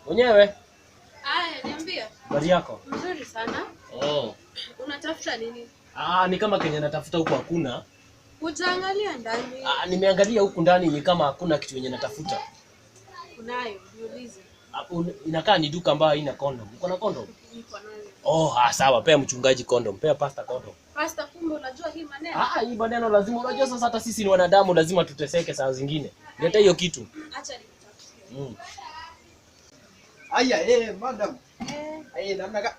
Mwenyewe? Haya, niambie. Habari yako? Mzuri sana. Oh. Unatafuta nini? Ni kama Kenya natafuta huko hakuna. Hujaangalia ndani? Nimeangalia huku ndani ni kama hakuna kitu yenye natafuta. Kunayo, niulize. Inakaa ni duka ambayo haina condom. Uko na condom? Niko nayo. Sawa, pea mchungaji condom, pea pastor condom. Pastor, kumbe unajua hii maneno? Hii maneno lazima unajua sasa hata sisi ni wanadamu lazima tuteseke saa zingine. Leta hiyo kitu. Acha nikutafutie. Aya, madam. Namna gani?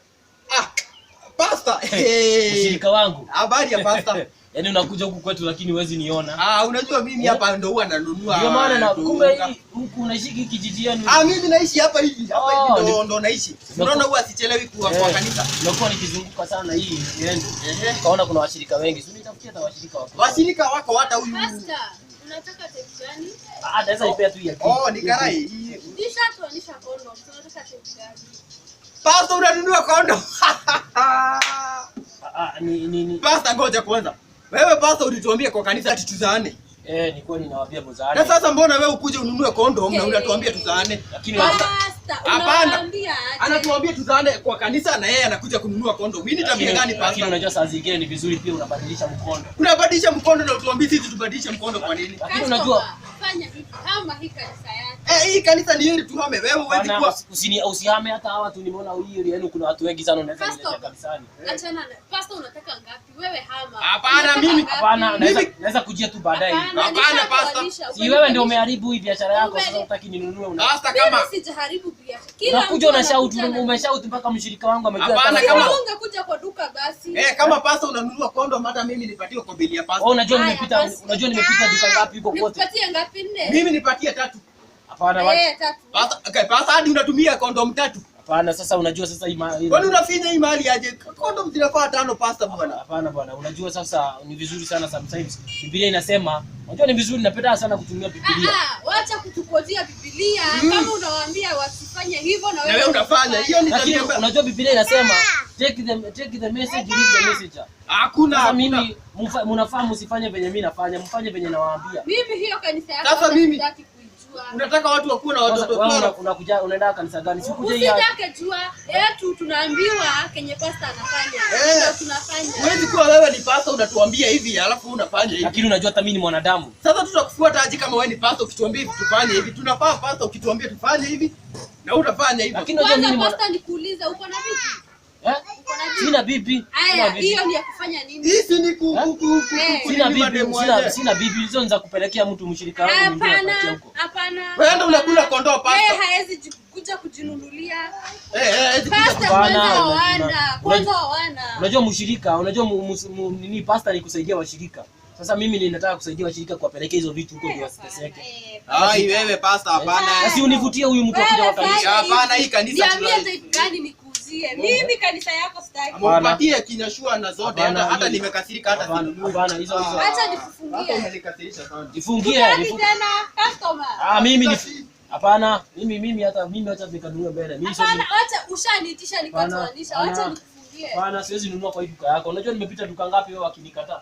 Pastor. Mshirika wangu. Habari ya pastor. Yaani unakuja huku kwetu lakini huwezi niona. Unajua mimi hapa ndo huwa nanunua. Ndio maana na kumbe huku unashiki kijiji yenu. Mimi naishi hapa hivi. Hapa hivi ndo naishi. Unaona huwa sichelewi kwa kanisa. Nimekuwa nikizunguka sana hii niende. Kaona kuna washirika wengi. Sio nitafutia hata washirika wako. Washirika wako hata huyu. Pastor, unataka tape gani? Naweza ipea tu ya kitu. Ni karai. Nishatoanisha condom. Unataka tape gani? Pastor, unanunua condom. Ni Pastor, ngoja kwanza. Wewe pastor ulituambia kwa kanisa ati tuzaane. Ni kweli nawaambia mzaane. Na sasa mbona wewe ukuje ununue condom na unatuambia tuzaane? Lakini hapana. Anatuambia tuzaane kwa kanisa na yeye anakuja kununua condom. Mimi tabia gani pastor? Lakini unajua saa zingine ni vizuri pia unabadilisha mkondo. Unabadilisha mkondo na utuambie sisi tubadilishe mkondo kwa nini? Lakini unajua fanya hivi kama hii kanisa yake. Hii kanisa ni yeye tuhame. Wewe huwezi kuwa usihame hata hawa tu nimeona hiyo yenu kuna watu wengi sana wanaweza kuleta kanisani. Achana na pastor, unataka ngapi? Wewe hama. Hapana mimi. Hapana, naweza kujia tu baadaye. Hapana pastor. Si wewe ndio umeharibu hii biashara yako sasa unataka ninunue Pastor kama sijaharibu biashara. Unakuja umeshout mpaka mshirika wangu amejua. Hapana kama ungekuja kwa duka basi. Kama pastor unanunua condom hata mimi nipatiwe kwa bili ya pastor. Unajua nimepita duka ngapi huko kote? Nipatie ngapi? 4. Mimi nipatie 3. Hapana wacha. 3. Pastor hadi unatumia condom 3. Hapana sasa unajua sasa hii kwani unafinya hii mali aje? Condom zinafaa 5 pastor bwana. Hapana bwana, unajua sasa ni vizuri sana sometimes. Biblia inasema, unajua ni vizuri napenda sana kutumia Biblia. Wacha kutukozia Biblia. Kama unawaambia wasifanye hivyo na wewe unafanya. Hiyo ni tabia. Unajua Biblia inasema take the message, leave the messenger. Hakuna mimi mnafaa msifanye venye mimi nafanya, mfanye venye nawaambia. Mimi hiyo kanisa yako sasa mimi sitaki. Unataka watu wakuwe na watoto wao. Unakuja unaenda kanisa gani? Sikuje hii. Usitake jua yetu tunaambiwa kenye pastor anafanya. Ndio tunafanya. Huwezi kuwa wewe ni pastor unatuambia hivi alafu unafanya hivi. Lakini unajua hata mimi ni mwanadamu. Sasa tutakufuata aje kama wewe ni pastor ukituambia hivi tufanye hivi? Tunafaa pastor ukituambia tufanye hivi na utafanya hivi. Lakini unajua mimi ni pastor nikuuliza uko na vipi? Sina bibi. Hiyo ni ya kufanya nini? Hii si ni sina bibi hizo za kupelekea mtu mshirika wangu mwingine apatie huko. Hapana. Wewe ndio unakula kondoo pastor. Haezi kuja kujinunulia. Kwanza wana. Unajua mshirika, unajua nini pastor ni kusaidia washirika. Sasa mimi ninataka kusaidia washirika kuwapelekea hizo vitu huko ndio wasiteseke. Wewe pastor hapana. Si univutie huyu mtu akija kwa kanisa. Hapana hii kanisa niambie gani nikuuzie. Mimi kanisa yako sitaki. Mpatie kinyashua na zote hata nimekasirika hata sinunui. Hapana hizo. Acha nikufungie. Hata umenikasirisha sana. Nifungie. Tena customer. Mimi hapana. Mimi hata nikanunua mbele. Mimi hapana, acha ushaniitisha nikatoanisha. Acha nikufungie. Hapana siwezi nunua kwa hii duka yako. Unajua nimepita duka ngapi wewe wakinikataa?